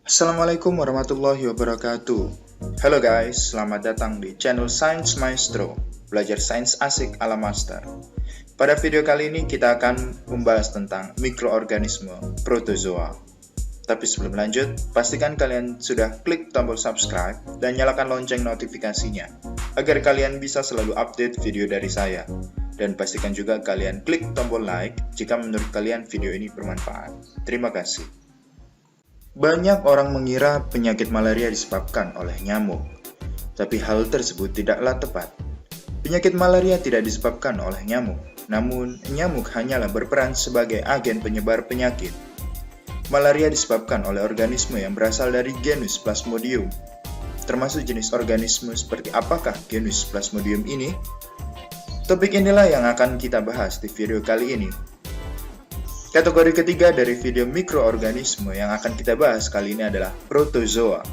Assalamualaikum warahmatullahi wabarakatuh. Halo guys, selamat datang di channel Science Maestro, belajar sains asik ala master. Pada video kali ini kita akan membahas tentang mikroorganisme protozoa. Tapi sebelum lanjut, pastikan kalian sudah klik tombol subscribe dan nyalakan lonceng notifikasinya, agar kalian bisa selalu update video dari saya. Dan pastikan juga kalian klik tombol like jika menurut kalian video ini bermanfaat. Terima kasih. Banyak orang mengira penyakit malaria disebabkan oleh nyamuk, tapi hal tersebut tidaklah tepat. Penyakit malaria tidak disebabkan oleh nyamuk, namun nyamuk hanyalah berperan sebagai agen penyebar penyakit. Malaria disebabkan oleh organisme yang berasal dari genus Plasmodium. Termasuk jenis organisme seperti apakah genus Plasmodium ini? Topik inilah yang akan kita bahas di video kali ini. Kategori ketiga dari video mikroorganisme yang akan kita bahas kali ini adalah protozoa.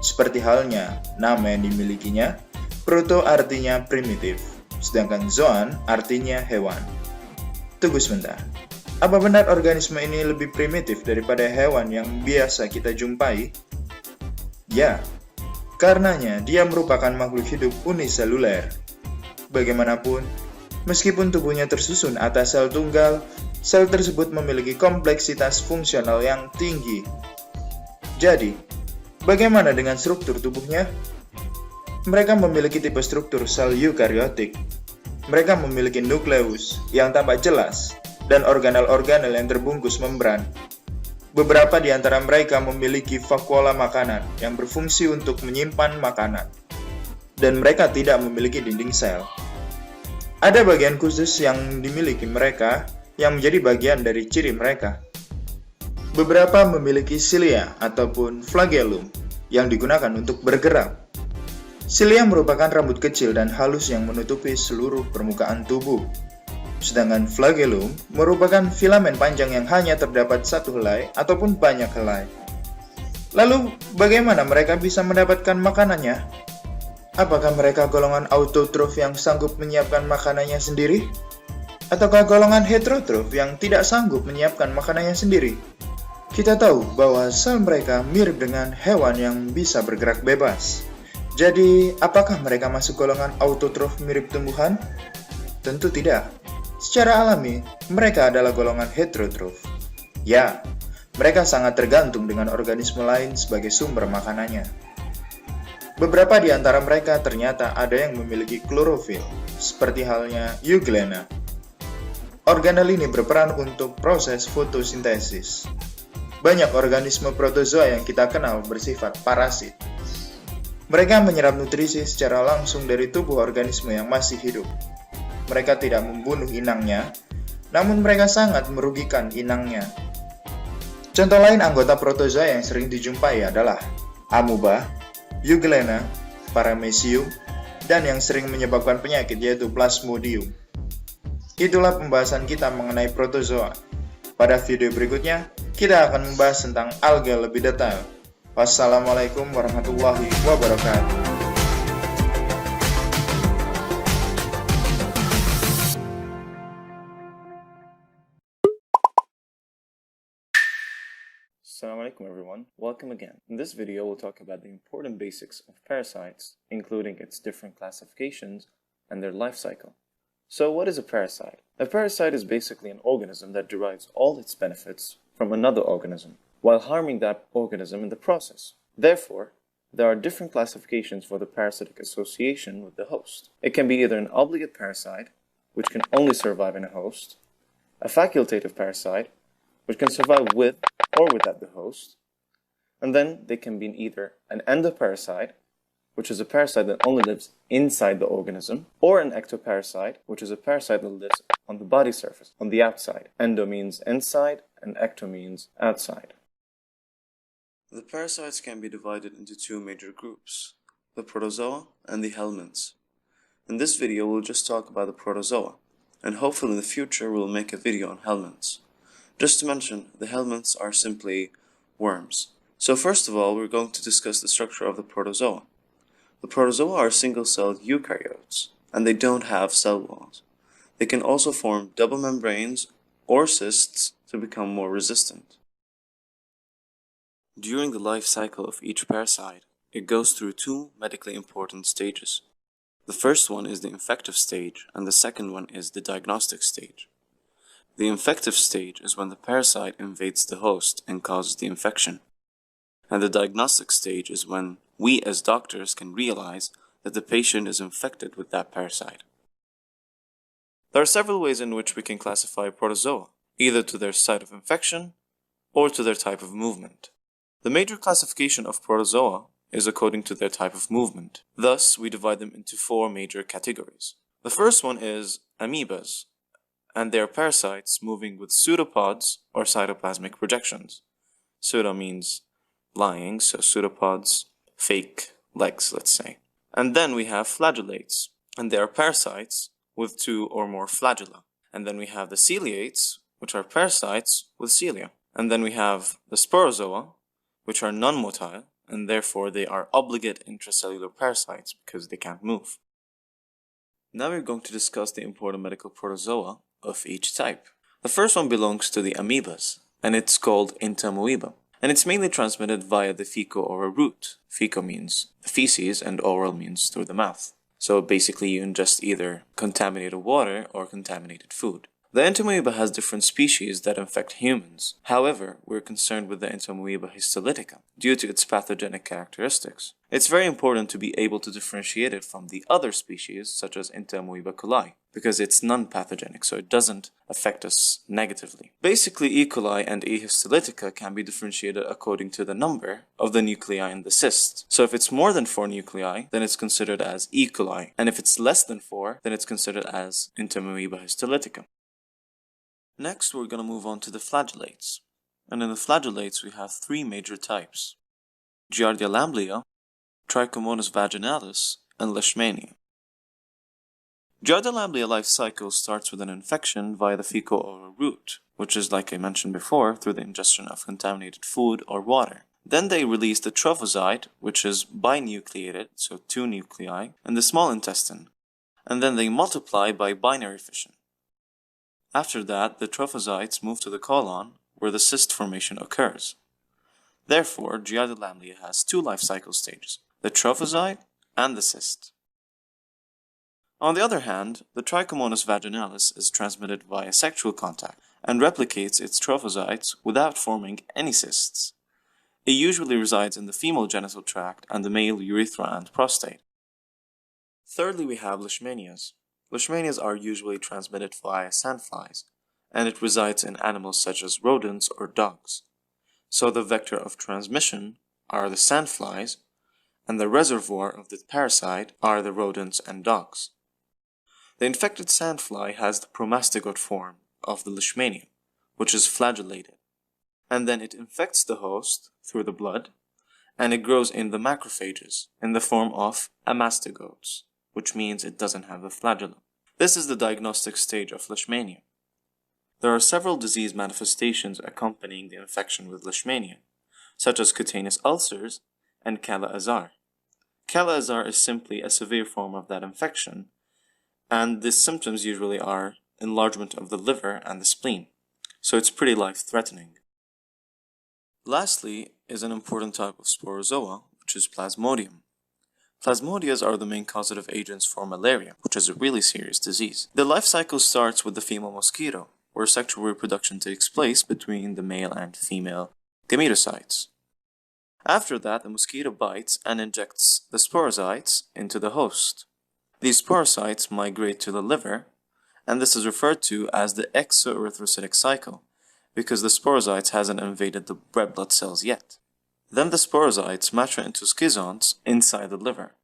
Seperti halnya nama yang dimilikinya, proto artinya primitif, sedangkan zoan artinya hewan. Tunggu sebentar, apa benar organisme ini lebih primitif daripada hewan yang biasa kita jumpai? Ya, karenanya dia merupakan makhluk hidup uniseluler. Bagaimanapun, meskipun tubuhnya tersusun atas sel tunggal, sel tersebut memiliki kompleksitas fungsional yang tinggi. Jadi, bagaimana dengan struktur tubuhnya? Mereka memiliki tipe struktur sel eukariotik. Mereka memiliki nukleus yang tampak jelas dan organel-organel yang terbungkus membran. Beberapa di antara mereka memiliki vakuola makanan yang berfungsi untuk menyimpan makanan. Dan mereka tidak memiliki dinding sel. Ada bagian khusus yang dimiliki mereka yang menjadi bagian dari ciri mereka. Beberapa memiliki cilia ataupun flagellum yang digunakan untuk bergerak. Cilia merupakan rambut kecil dan halus yang menutupi seluruh permukaan tubuh. Sedangkan flagellum merupakan filamen panjang yang hanya terdapat satu helai ataupun banyak helai. Lalu, bagaimana mereka bisa mendapatkan makanannya? Apakah mereka golongan autotrof yang sanggup menyiapkan makanannya sendiri? Ataukah golongan heterotrof yang tidak sanggup menyiapkan makanannya sendiri? Kita tahu bahwa sel mereka mirip dengan hewan yang bisa bergerak bebas. Jadi, apakah mereka masuk golongan autotrof mirip tumbuhan? Tentu tidak. Secara alami, mereka adalah golongan heterotrof. Ya, mereka sangat tergantung dengan organisme lain sebagai sumber makanannya. Beberapa di antara mereka ternyata ada yang memiliki klorofil, seperti halnya euglena. Organel ini berperan untuk proses fotosintesis. Banyak organisme protozoa yang kita kenal bersifat parasit. Mereka menyerap nutrisi secara langsung dari tubuh organisme yang masih hidup. Mereka tidak membunuh inangnya, namun mereka sangat merugikan inangnya. Contoh lain anggota protozoa yang sering dijumpai adalah amuba, euglena, paramecium, dan yang sering menyebabkan penyakit yaitu plasmodium. Itulah pembahasan kita mengenai protozoa. Pada video berikutnya, kita akan membahas tentang alga lebih detail. Wassalamualaikum warahmatullahi wabarakatuh. Assalamualaikum everyone, welcome again. In this video we'll talk about the important basics of parasites, including its different classifications and their life cycle. So what is a parasite? A parasite is basically an organism that derives all its benefits from another organism, while harming that organism in the process. Therefore, there are different classifications for the parasitic association with the host. It can be either an obligate parasite, which can only survive in a host, a facultative parasite, which can survive with or without the host, and then they can be either an endoparasite, which is a parasite that only lives inside the organism, or an ectoparasite, which is a parasite that lives on the body surface, on the outside. Endo means inside, and ecto means outside. The parasites can be divided into two major groups, the protozoa and the helminths. In this video, we'll just talk about the protozoa, and hopefully in the future we'll make a video on helminths. Just to mention, the helminths are simply worms. So first of all, we're going to discuss the structure of the protozoa. The protozoa are single-celled eukaryotes, and they don't have cell walls. They can also form double membranes or cysts to become more resistant. During the life cycle of each parasite, it goes through two medically important stages. The first one is the infective stage, and the second one is the diagnostic stage. The infective stage is when the parasite invades the host and causes the infection. And the diagnostic stage is when we as doctors can realize that the patient is infected with that parasite. There are several ways in which we can classify protozoa, either to their site of infection or to their type of movement. The major classification of protozoa is according to their type of movement. Thus, we divide them into four major categories. The first one is amoebas, and they are parasites moving with pseudopods or cytoplasmic projections. Pseudo means lying, so pseudopods, fake legs, let's say. And then we have flagellates, and they are parasites with two or more flagella. And then we have the ciliates, which are parasites with cilia. And then we have the sporozoa, which are non-motile, and therefore they are obligate intracellular parasites because they can't move. Now we're going to discuss the important medical protozoa of each type. The first one belongs to the amoebas, and it's called entamoeba. And it's mainly transmitted via the fecal-oral route. Fecal means the feces and oral means through the mouth. So basically you ingest either contaminated water or contaminated food. The entamoeba has different species that infect humans. However, we're concerned with the entamoeba histolytica due to its pathogenic characteristics. It's very important to be able to differentiate it from the other species, such as entamoeba coli, because it's non-pathogenic, so it doesn't affect us negatively. Basically, E. coli and E. histolytica can be differentiated according to the number of the nuclei in the cyst. So if it's more than 4 nuclei, then it's considered as E. coli, and if it's less than 4, then it's considered as entamoeba histolytica. Next, we're going to move on to the flagellates. And in the flagellates, we have three major types: Giardia lamblia, Trichomonas vaginalis, and Leishmania. Giardia lamblia life cycle starts with an infection via the fecal-oral route, which is, like I mentioned before, through the ingestion of contaminated food or water. Then they release the trophozoite, which is binucleated, so 2 nuclei, in the small intestine, and then they multiply by binary fission. After that, the trophozoites move to the colon, where the cyst formation occurs. Therefore, Giardia lamblia has two life cycle stages: the trophozoite and the cyst. On the other hand, the Trichomonas vaginalis is transmitted via sexual contact and replicates its trophozoites without forming any cysts. It usually resides in the female genital tract and the male urethra and prostate. Thirdly, we have Leishmanias. Leishmanias are usually transmitted via sandflies, and it resides in animals such as rodents or dogs. So the vector of transmission are the sandflies, and the reservoir of the parasite are the rodents and dogs. The infected sandfly has the promastigote form of the Leishmania, which is flagellated, and then it infects the host through the blood, and it grows in the macrophages in the form of amastigotes, which means it doesn't have a flagellum. This is the diagnostic stage of Leishmania. There are several disease manifestations accompanying the infection with Leishmania, such as cutaneous ulcers and Kala-Azar. Kala-Azar is simply a severe form of that infection, and the symptoms usually are enlargement of the liver and the spleen, so it's pretty life-threatening. Lastly is an important type of sporozoa, which is Plasmodium. Plasmodias are the main causative agents for malaria, which is a really serious disease. The life cycle starts with the female mosquito, where sexual reproduction takes place between the male and female gametocytes. After that, the mosquito bites and injects the sporozoites into the host. These sporozoites migrate to the liver, and this is referred to as the exoerythrocytic cycle, because the sporozoites hasn't invaded the red blood cells yet. Then the sporozoites mature into schizonts inside the liver.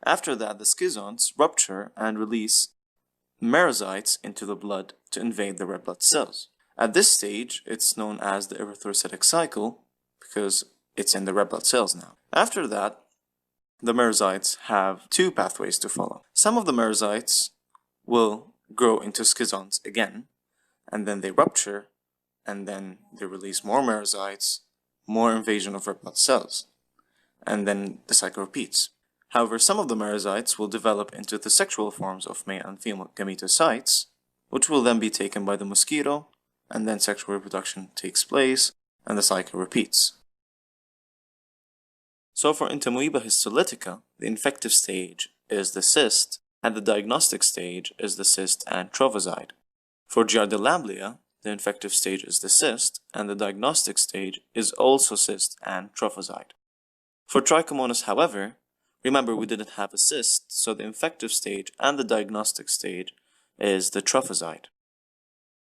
After that, the schizonts rupture and release merozoites into the blood to invade the red blood cells. At this stage, it's known as the erythrocytic cycle because it's in the red blood cells now. After that, the merozoites have two pathways to follow. Some of the merozoites will grow into schizonts again, and then they rupture, and then they release more merozoites, more invasion of red blood cells, and then the cycle repeats. However, some of the merozoites will develop into the sexual forms of male and female gametocytes, which will then be taken by the mosquito, and then sexual reproduction takes place, and the cycle repeats. So for Entamoeba histolytica, the infective stage is the cyst, and the diagnostic stage is the cyst and trophozoite. For Giardia, the infective stage is the cyst, and the diagnostic stage is also cyst and trophozoite. For Trichomonas, however, remember we didn't have a cyst, so the infective stage and the diagnostic stage is the trophozoite.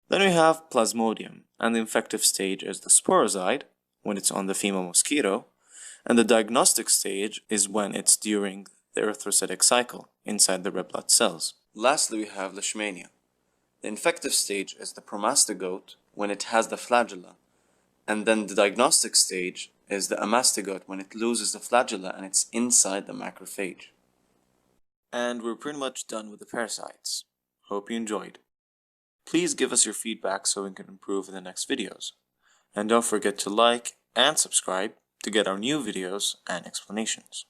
Then we have Plasmodium, and the infective stage is the sporozoite, when it's on the female mosquito, and the diagnostic stage is when it's during the erythrocytic cycle inside the red blood cells. Lastly, we have Leishmania. The infective stage is the promastogote when it has the flagella, and then the diagnostic stage is the amastogote when it loses the flagella and it's inside the macrophage. And we're pretty much done with the parasites. Hope you enjoyed. Please give us your feedback so we can improve in the next videos. And don't forget to like and subscribe to get our new videos and explanations.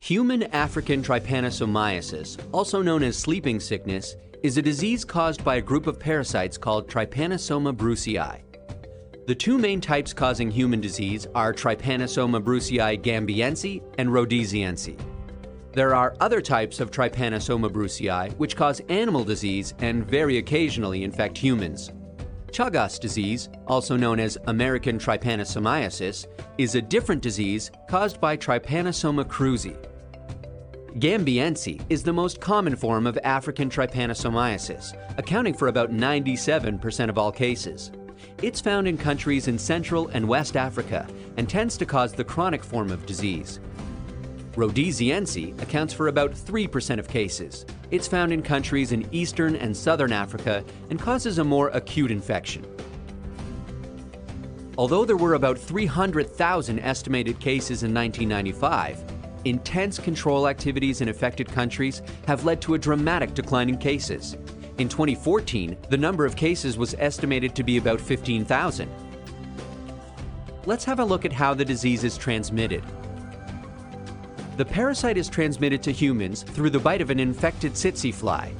Human African trypanosomiasis, also known as sleeping sickness, is a disease caused by a group of parasites called Trypanosoma brucei. The two main types causing human disease are Trypanosoma brucei gambiense and rhodesiense. There are other types of Trypanosoma brucei which cause animal disease and very occasionally infect humans. Chagas disease, also known as American trypanosomiasis, is a different disease caused by Trypanosoma cruzi. Gambiense is the most common form of African trypanosomiasis, accounting for about 97% of all cases. It's found in countries in Central and West Africa and tends to cause the chronic form of disease. Rhodesiense accounts for about 3% of cases. It's found in countries in Eastern and Southern Africa and causes a more acute infection. Although there were about 300,000 estimated cases in 1995, intense control activities in affected countries have led to a dramatic decline in cases. In 2014, the number of cases was estimated to be about 15,000. Let's have a look at how the disease is transmitted. The parasite is transmitted to humans through the bite of an infected tsetse fly.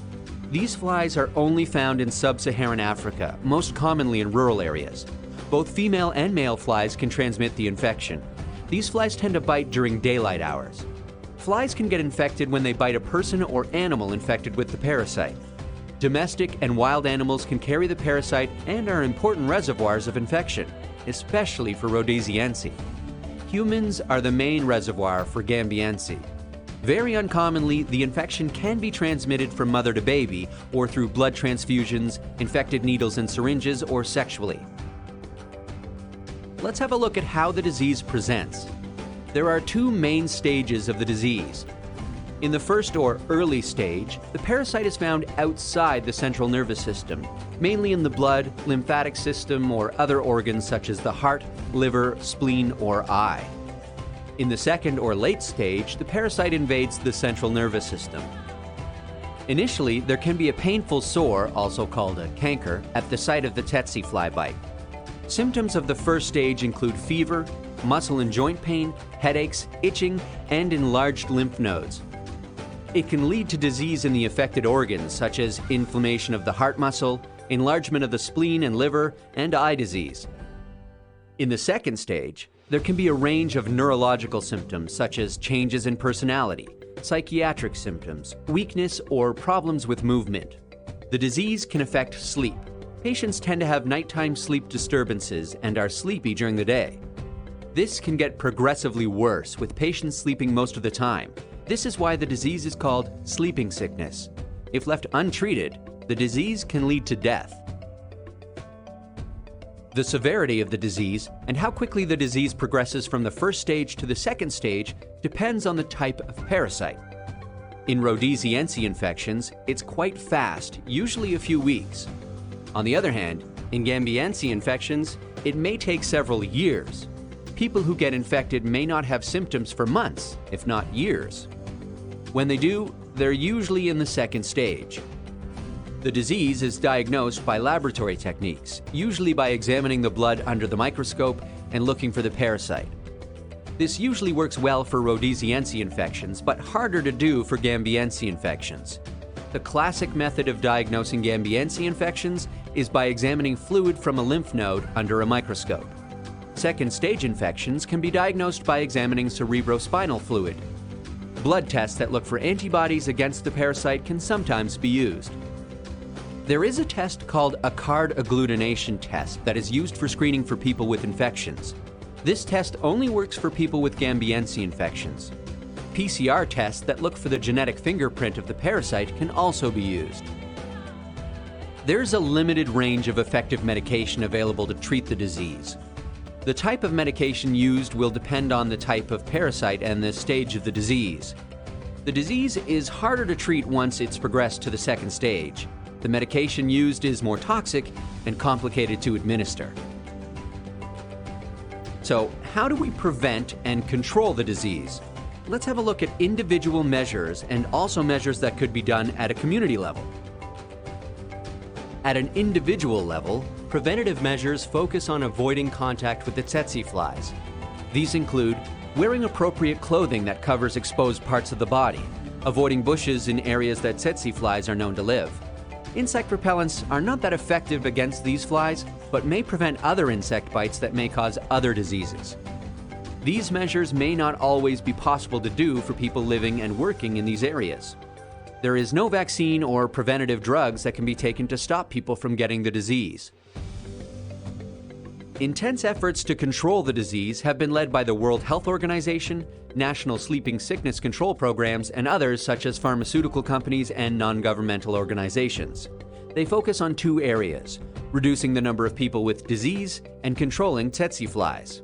These flies are only found in sub-Saharan Africa, most commonly in rural areas. Both female and male flies can transmit the infection. These flies tend to bite during daylight hours. Flies can get infected when they bite a person or animal infected with the parasite. Domestic and wild animals can carry the parasite and are important reservoirs of infection, especially for Rhodesiense. Humans are the main reservoir for Gambiense. Very uncommonly, the infection can be transmitted from mother to baby or through blood transfusions, infected needles and syringes, or sexually. Let's have a look at how the disease presents. There are two main stages of the disease. In the first or early stage, the parasite is found outside the central nervous system, mainly in the blood, lymphatic system, or other organs such as the heart, liver, spleen, or eye. In the second or late stage, the parasite invades the central nervous system. Initially, there can be a painful sore, also called a canker, at the site of the tsetse fly bite. Symptoms of the first stage include fever, muscle and joint pain, headaches, itching, and enlarged lymph nodes. It can lead to disease in the affected organs, such as inflammation of the heart muscle, enlargement of the spleen and liver, and eye disease. In the second stage, there can be a range of neurological symptoms, such as changes in personality, psychiatric symptoms, weakness, or problems with movement. The disease can affect sleep. Patients tend to have nighttime sleep disturbances and are sleepy during the day. This can get progressively worse, with patients sleeping most of the time. This is why the disease is called sleeping sickness. If left untreated, the disease can lead to death. The severity of the disease and how quickly the disease progresses from the first stage to the second stage depends on the type of parasite. In Rhodesiense infections, it's quite fast, usually a few weeks. On the other hand, in Gambiense infections, it may take several years. People who get infected may not have symptoms for months, if not years. When they do, they're usually in the second stage. The disease is diagnosed by laboratory techniques, usually by examining the blood under the microscope and looking for the parasite. This usually works well for Rhodesiense infections, but harder to do for Gambiense infections. The classic method of diagnosing Gambiense infections is by examining fluid from a lymph node under a microscope. Second stage infections can be diagnosed by examining cerebrospinal fluid. Blood tests that look for antibodies against the parasite can sometimes be used. There is a test called a card agglutination test that is used for screening for people with infections. This test only works for people with Gambiense infections. PCR tests that look for the genetic fingerprint of the parasite can also be used. There's a limited range of effective medication available to treat the disease. The type of medication used will depend on the type of parasite and the stage of the disease. The disease is harder to treat once it's progressed to the second stage. The medication used is more toxic and complicated to administer. So, how do we prevent and control the disease? Let's have a look at individual measures and also measures that could be done at a community level. At an individual level, preventative measures focus on avoiding contact with the tsetse flies. These include wearing appropriate clothing that covers exposed parts of the body, avoiding bushes in areas that tsetse flies are known to live. Insect repellents are not that effective against these flies, but may prevent other insect bites that may cause other diseases. These measures may not always be possible to do for people living and working in these areas. There is no vaccine or preventative drugs that can be taken to stop people from getting the disease. Intense efforts to control the disease have been led by the World Health Organization, National Sleeping Sickness Control Programs, and others such as pharmaceutical companies and non-governmental organizations. They focus on two areas: reducing the number of people with disease and controlling tsetse flies.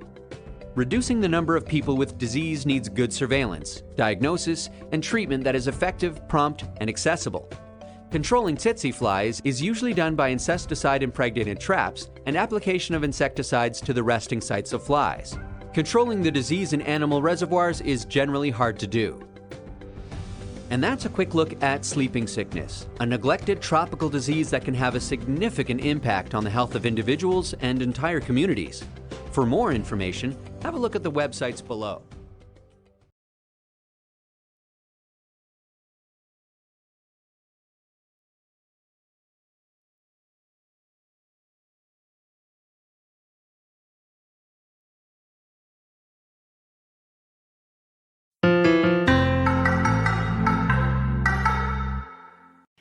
Reducing the number of people with disease needs good surveillance, diagnosis, and treatment that is effective, prompt, and accessible. Controlling tsetse flies is usually done by insecticide-impregnated traps and application of insecticides to the resting sites of flies. Controlling the disease in animal reservoirs is generally hard to do. And that's a quick look at sleeping sickness, a neglected tropical disease that can have a significant impact on the health of individuals and entire communities. For more information, have a look at the websites below.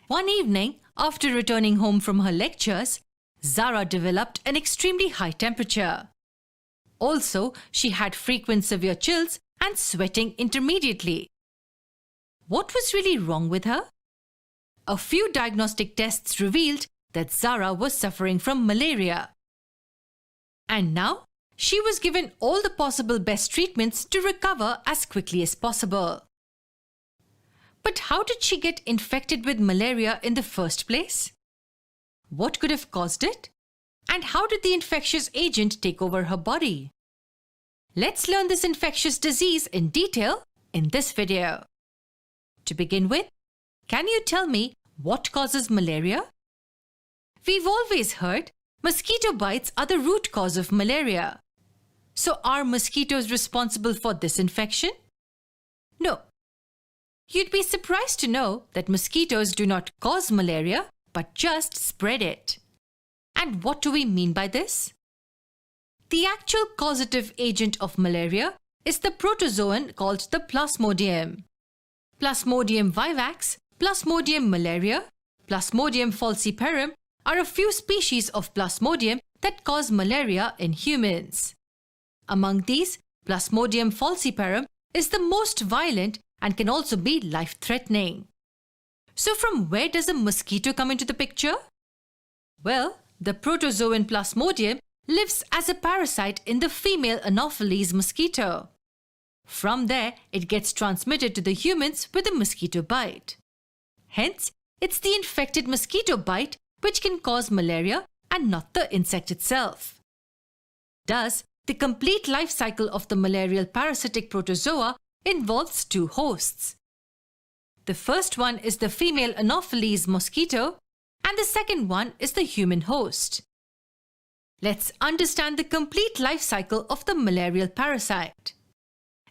One evening, after returning home from her lectures, Zara developed an extremely high temperature. Also, she had frequent severe chills and sweating intermediately. What was really wrong with her? A few diagnostic tests revealed that Zara was suffering from malaria. And now, she was given all the possible best treatments to recover as quickly as possible. But how did she get infected with malaria in the first place? What could have caused it? And how did the infectious agent take over her body? Let's learn this infectious disease in detail in this video. To begin with, can you tell me what causes malaria? We've always heard mosquito bites are the root cause of malaria. So are mosquitoes responsible for this infection? No. You'd be surprised to know that mosquitoes do not cause malaria, but just spread it. And what do we mean by this? The actual causative agent of malaria is the protozoan called the Plasmodium. Plasmodium vivax, Plasmodium malaria, Plasmodium falciparum are a few species of Plasmodium that cause malaria in humans. Among these, Plasmodium falciparum is the most violent and can also be life-threatening. So from where does a mosquito come into the picture? Well, the protozoan Plasmodium lives as a parasite in the female Anopheles mosquito. From there, it gets transmitted to the humans with a mosquito bite. Hence, it's the infected mosquito bite which can cause malaria and not the insect itself. Thus, the complete life cycle of the malarial parasitic protozoa involves two hosts. The first one is the female Anopheles mosquito, and the second one is the human host. Let's understand the complete life cycle of the malarial parasite.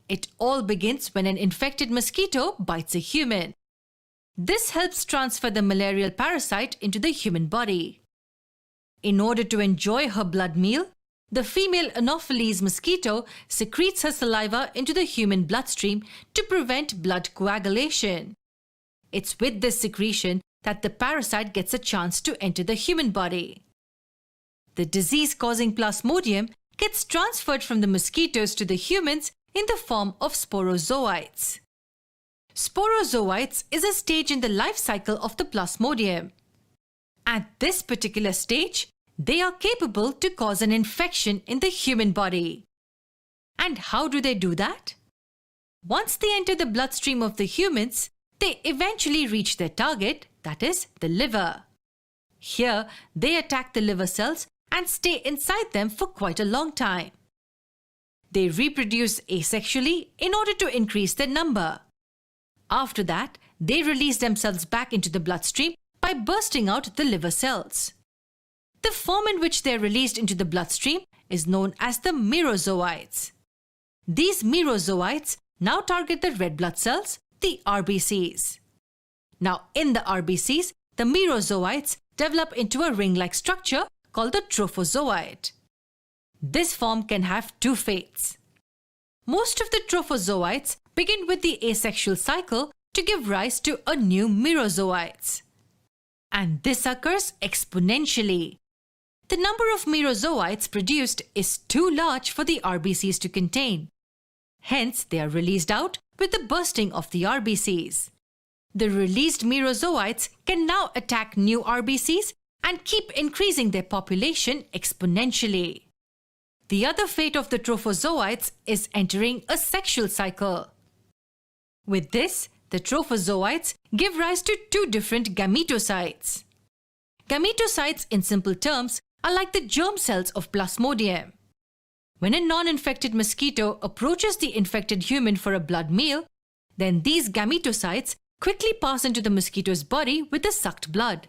It all begins when an infected mosquito bites a human. This helps transfer the malarial parasite into the human body. In order to enjoy her blood meal, the female Anopheles mosquito secretes her saliva into the human bloodstream to prevent blood coagulation. It's with this secretion that the parasite gets a chance to enter the human body. The disease-causing plasmodium gets transferred from the mosquitoes to the humans in the form of sporozoites. Sporozoites is a stage in the life cycle of the plasmodium. At this particular stage, they are capable to cause an infection in the human body. And how do they do that? Once they enter the bloodstream of the humans, they eventually reach their target, that is, the liver. Here, they attack the liver cells and stay inside them for quite a long time. They reproduce asexually in order to increase their number. After that, they release themselves back into the bloodstream by bursting out the liver cells. The form in which they are released into the bloodstream is known as the merozoites. These merozoites now target the red blood cells, the RBCs. Now, in the RBCs, the merozoites develop into a ring-like structure called the trophozoite. This form can have two fates. Most of the trophozoites begin with the asexual cycle to give rise to a new merozoites. And this occurs exponentially. The number of merozoites produced is too large for the RBCs to contain. Hence, they are released out with the bursting of the RBCs. The released merozoites can now attack new RBCs and keep increasing their population exponentially. The other fate of the trophozoites is entering a sexual cycle. With this, the trophozoites give rise to two different gametocytes. Gametocytes, in simple terms, are like the germ cells of Plasmodium. When a non-infected mosquito approaches the infected human for a blood meal, then these gametocytes quickly pass into the mosquito's body with the sucked blood.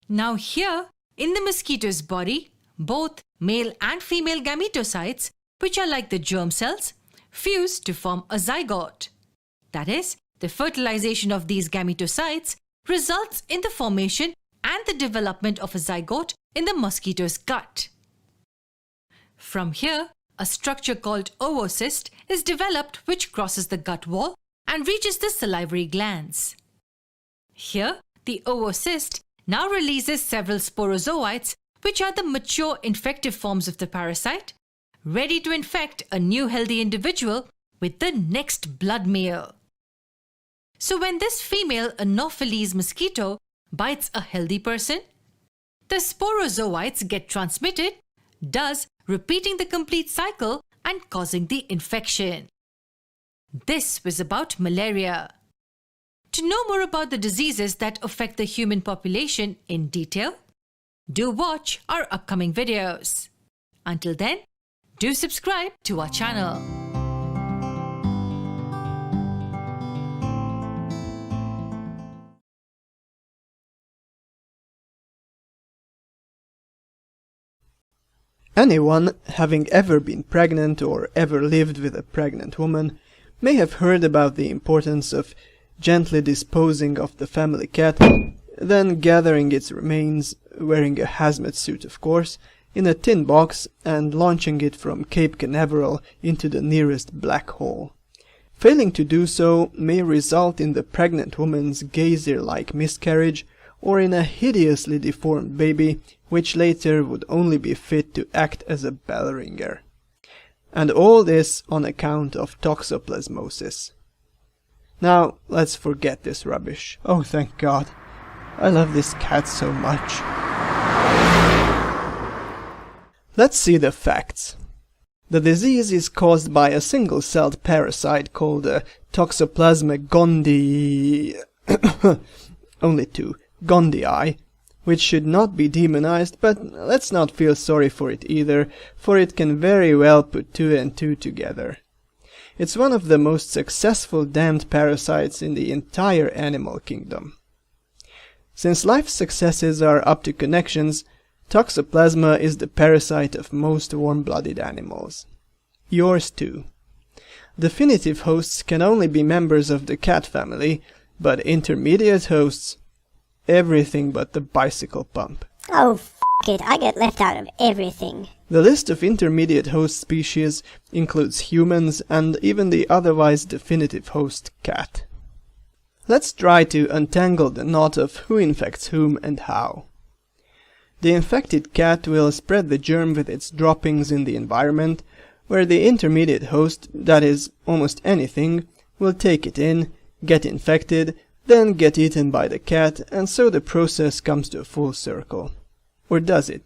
Now here, in the mosquito's body, both male and female gametocytes, which are like the germ cells, fuse to form a zygote. That is, the fertilization of these gametocytes results in the formation and the development of a zygote in the mosquito's gut. From here, a structure called oocyst is developed which crosses the gut wall and reaches the salivary glands. Here, the oocyst now releases several sporozoites, which are the mature infective forms of the parasite, ready to infect a new healthy individual with the next blood meal. So when this female Anopheles mosquito bites a healthy person, the sporozoites get transmitted, thus repeating the complete cycle and causing the infection. This was about malaria. To know more about the diseases that affect the human population in detail, do watch our upcoming videos. Until then, do subscribe to our channel. Anyone having ever been pregnant or ever lived with a pregnant woman may have heard about the importance of gently disposing of the family cat, then gathering its remains, wearing a hazmat suit of course, in a tin box and launching it from Cape Canaveral into the nearest black hole. Failing to do so may result in the pregnant woman's geyser-like miscarriage or in a hideously deformed baby, which later would only be fit to act as a bell ringer. And all this on account of toxoplasmosis. Now, let's forget this rubbish. Oh, thank God. I love this cat so much. Let's see the facts. The disease is caused by a single-celled parasite called Toxoplasma gondii... only two. Gondii, which should not be demonized, but let's not feel sorry for it either, for it can very well put two and two together. It's one of the most successful damned parasites in the entire animal kingdom. Since life's successes are up to connections, Toxoplasma is the parasite of most warm-blooded animals. Yours too. Definitive hosts can only be members of the cat family, but intermediate hosts, everything but the bicycle pump. Oh, f*** it, I get left out of everything. The list of intermediate host species includes humans and even the otherwise definitive host cat. Let's try to untangle the knot of who infects whom and how. The infected cat will spread the germ with its droppings in the environment, where the intermediate host, that is, almost anything, will take it in, get infected, then get eaten by the cat, and so the process comes to a full circle. Or does it?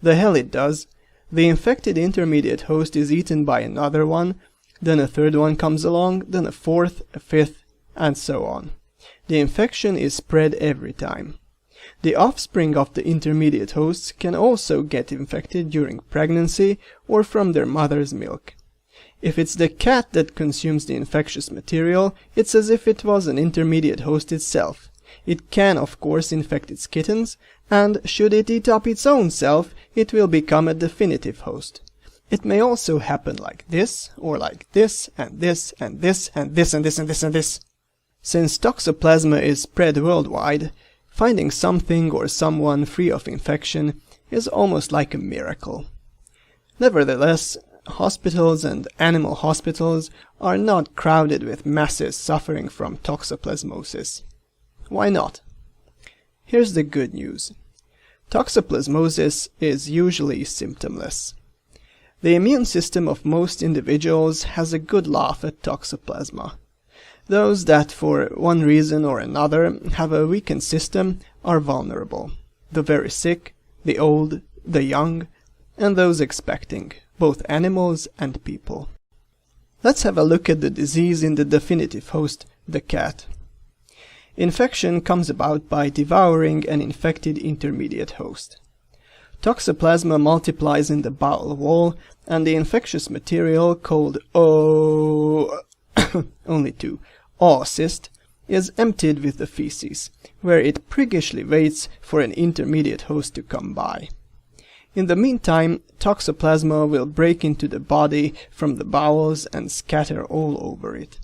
The hell it does. The infected intermediate host is eaten by another one, then a third one comes along, then a fourth, a fifth, and so on. The infection is spread every time. The offspring of the intermediate hosts can also get infected during pregnancy or from their mother's milk. If it's the cat that consumes the infectious material, it's as if it was an intermediate host itself. It can, of course, infect its kittens, and should it eat up its own self, it will become a definitive host. It may also happen like this, or like this, and this, and this, and this, and this, and this, and this. Since Toxoplasma is spread worldwide, finding something or someone free of infection is almost like a miracle. Nevertheless, hospitals and animal hospitals are not crowded with masses suffering from toxoplasmosis. Why not? Here's the good news. Toxoplasmosis is usually symptomless. The immune system of most individuals has a good laugh at toxoplasma. Those that for one reason or another have a weakened system are vulnerable. The very sick, the old, the young, and those expecting, both animals and people. Let's have a look at the disease in the definitive host, the cat. Infection comes about by devouring an infected intermediate host. Toxoplasma multiplies in the bowel wall, and the infectious material called only two, oocyst, is emptied with the feces, where it priggishly waits for an intermediate host to come by. In the meantime, Toxoplasma will break into the body from the bowels and scatter all over it.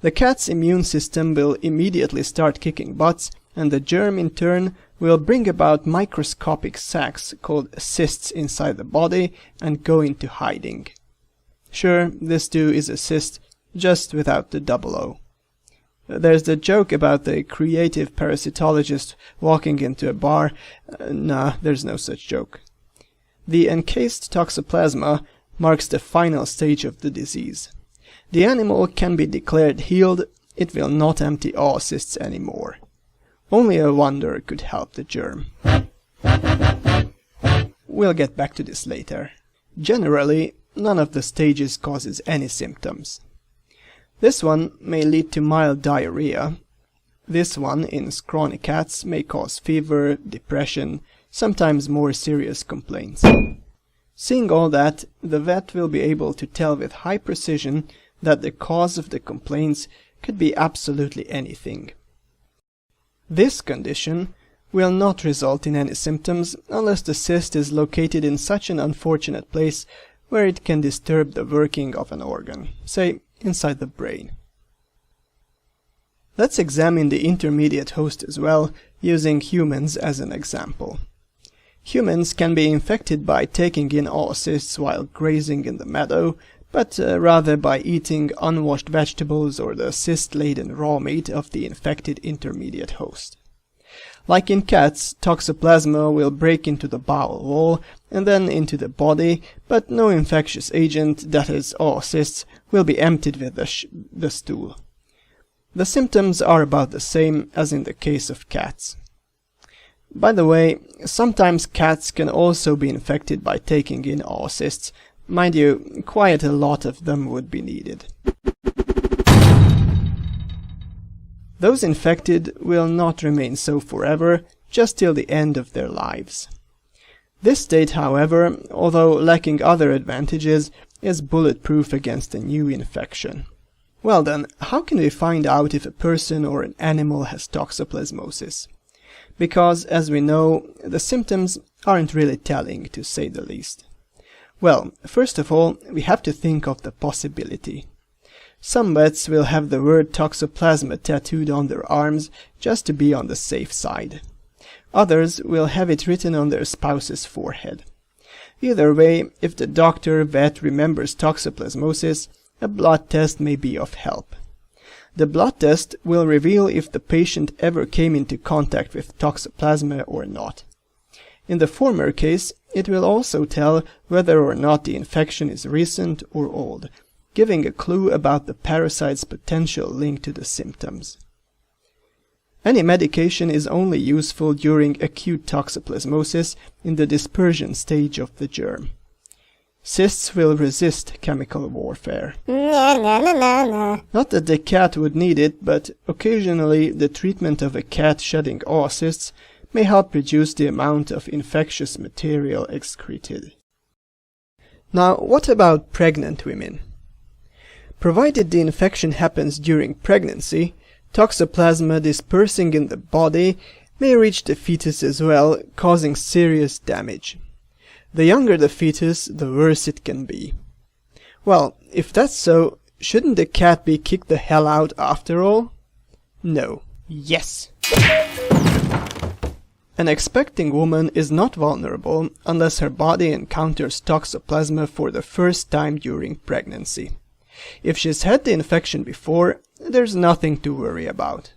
The cat's immune system will immediately start kicking butts, and the germ in turn will bring about microscopic sacs called cysts inside the body and go into hiding. Sure, this too is a cyst, just without the double O. There's the joke about the creative parasitologist walking into a bar. Nah, there's no such joke. The encased Toxoplasma marks the final stage of the disease. The animal can be declared healed, it will not empty oocysts anymore. Only a wonder could help the germ. We'll get back to this later. Generally, none of the stages causes any symptoms. This one may lead to mild diarrhea. This one, in scrawny cats, may cause fever, depression, sometimes more serious complaints. Seeing all that, the vet will be able to tell with high precision that the cause of the complaints could be absolutely anything. This condition will not result in any symptoms unless the cyst is located in such an unfortunate place where it can disturb the working of an organ, say inside the brain. Let's examine the intermediate host as well, using humans as an example. Humans can be infected by taking in oocysts while grazing in the meadow, but rather by eating unwashed vegetables or the cyst-laden raw meat of the infected intermediate host. Like in cats, Toxoplasma will break into the bowel wall and then into the body, but no infectious agent, that is oocysts, will be emptied with the stool. The symptoms are about the same as in the case of cats. By the way, sometimes cats can also be infected by taking in oocysts. Mind you, quite a lot of them would be needed. Those infected will not remain so forever, just till the end of their lives. This state, however, although lacking other advantages, is bulletproof against a new infection. Well then, how can we find out if a person or an animal has toxoplasmosis? Because, as we know, the symptoms aren't really telling, to say the least. Well, first of all, we have to think of the possibility. Some vets will have the word toxoplasma tattooed on their arms just to be on the safe side. Others will have it written on their spouse's forehead. Either way, if the vet remembers toxoplasmosis, a blood test may be of help. The blood test will reveal if the patient ever came into contact with toxoplasma or not. In the former case, it will also tell whether or not the infection is recent or old, giving a clue about the parasite's potential link to the symptoms. Any medication is only useful during acute toxoplasmosis in the dispersion stage of the germ. Cysts will resist chemical warfare. Not that the cat would need it, but occasionally the treatment of a cat shedding oocysts may help reduce the amount of infectious material excreted. Now, what about pregnant women? Provided the infection happens during pregnancy, toxoplasma dispersing in the body may reach the fetus as well, causing serious damage. The younger the fetus, the worse it can be. Well, if that's so, shouldn't the cat be kicked the hell out after all? No. Yes! An expecting woman is not vulnerable unless her body encounters toxoplasma for the first time during pregnancy. If she's had the infection before, there's nothing to worry about.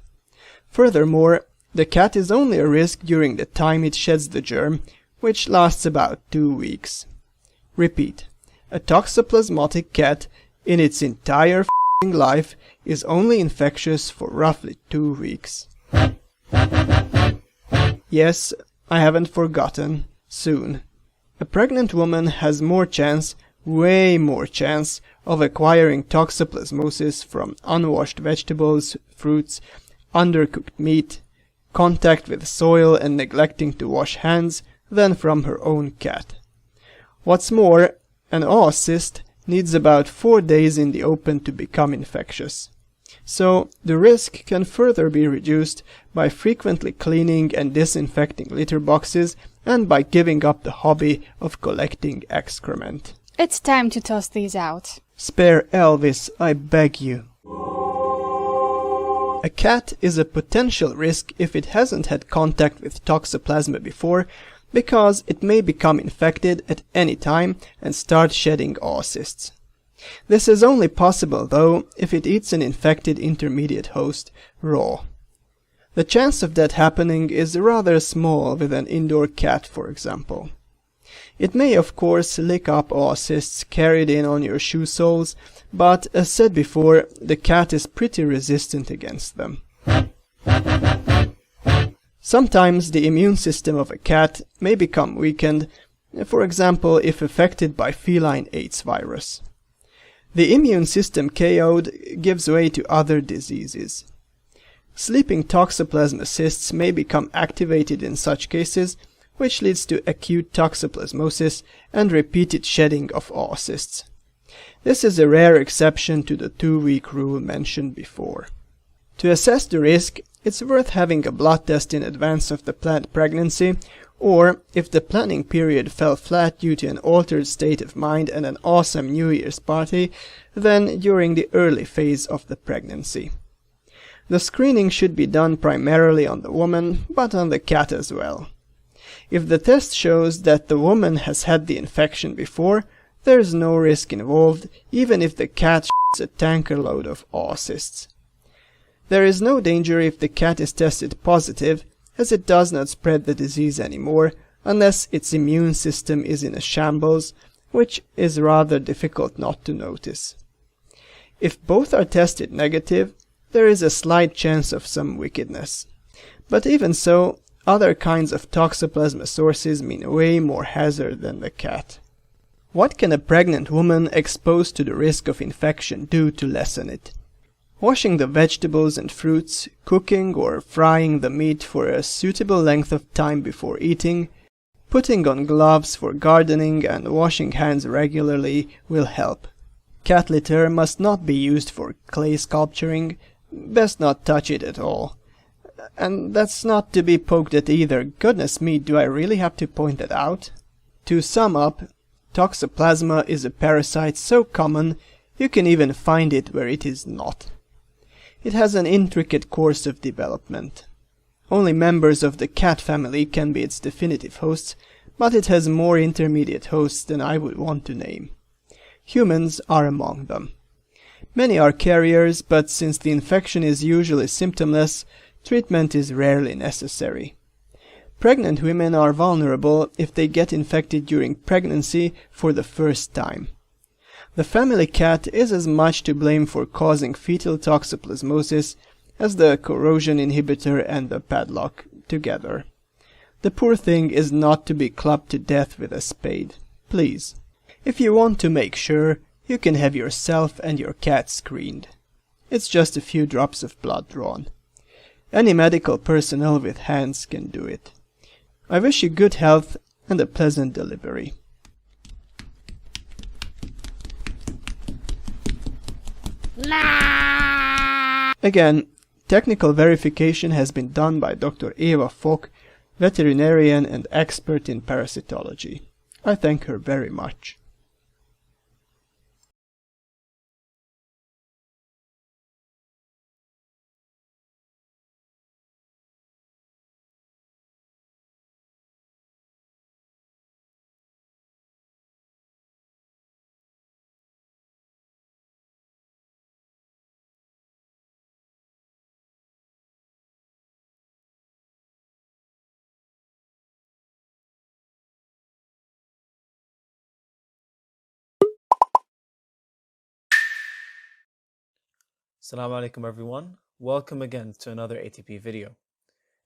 Furthermore, the cat is only a risk during the time it sheds the germ, which lasts about 2 weeks. Repeat, a toxoplasmatic cat in its entire life is only infectious for roughly 2 weeks. Yes, I haven't forgotten. Soon. A pregnant woman has more chance, way more chance, of acquiring toxoplasmosis from unwashed vegetables, fruits, undercooked meat, contact with soil and neglecting to wash hands than from her own cat. What's more, an oocyst needs about 4 days in the open to become infectious. So the risk can further be reduced by frequently cleaning and disinfecting litter boxes and by giving up the hobby of collecting excrement. It's time to toss these out. Spare Elvis, I beg you. A cat is a potential risk if it hasn't had contact with toxoplasma before, because it may become infected at any time and start shedding oocysts. This is only possible, though, if it eats an infected intermediate host raw. The chance of that happening is rather small with an indoor cat, for example. It may, of course, lick up oocysts carried in on your shoe soles, but, as said before, the cat is pretty resistant against them. Sometimes the immune system of a cat may become weakened, for example if affected by feline AIDS virus. The immune system KO'd gives way to other diseases. Sleeping toxoplasma cysts may become activated in such cases, which leads to acute toxoplasmosis and repeated shedding of oocysts. This is a rare exception to the 2-week rule mentioned before. To assess the risk, it's worth having a blood test in advance of the planned pregnancy, or, if the planning period fell flat due to an altered state of mind and an awesome New Year's party, then during the early phase of the pregnancy. The screening should be done primarily on the woman, but on the cat as well. If the test shows that the woman has had the infection before, there is no risk involved, even if the cat shits a tanker load of oocysts. There is no danger if the cat is tested positive, as it does not spread the disease anymore, unless its immune system is in a shambles, which is rather difficult not to notice. If both are tested negative, there is a slight chance of some wickedness. But even so, Other kinds of toxoplasma sources mean way more hazard than the cat. What can a pregnant woman exposed to the risk of infection do to lessen it? Washing the vegetables and fruits, cooking or frying the meat for a suitable length of time before eating, putting on gloves for gardening and washing hands regularly will help. Cat litter must not be used for clay sculpturing, best not touch it at all. And that's not to be poked at either. Goodness me, do I really have to point that out? To sum up, Toxoplasma is a parasite so common you can even find it where it is not. It has an intricate course of development. Only members of the cat family can be its definitive hosts, but it has more intermediate hosts than I would want to name. Humans are among them. Many are carriers, but since the infection is usually symptomless, treatment is rarely necessary. Pregnant women are vulnerable if they get infected during pregnancy for the first time. The family cat is as much to blame for causing fetal toxoplasmosis as the corrosion inhibitor and the padlock together. The poor thing is not to be clubbed to death with a spade. Please. If you want to make sure, you can have yourself and your cat screened. It's just a few drops of blood drawn. Any medical personnel with hands can do it. I wish you good health and a pleasant delivery. Again, technical verification has been done by Dr. Eva Fock, veterinarian and expert in parasitology. I thank her very much. Assalamu alaikum everyone, welcome again to another ATP video.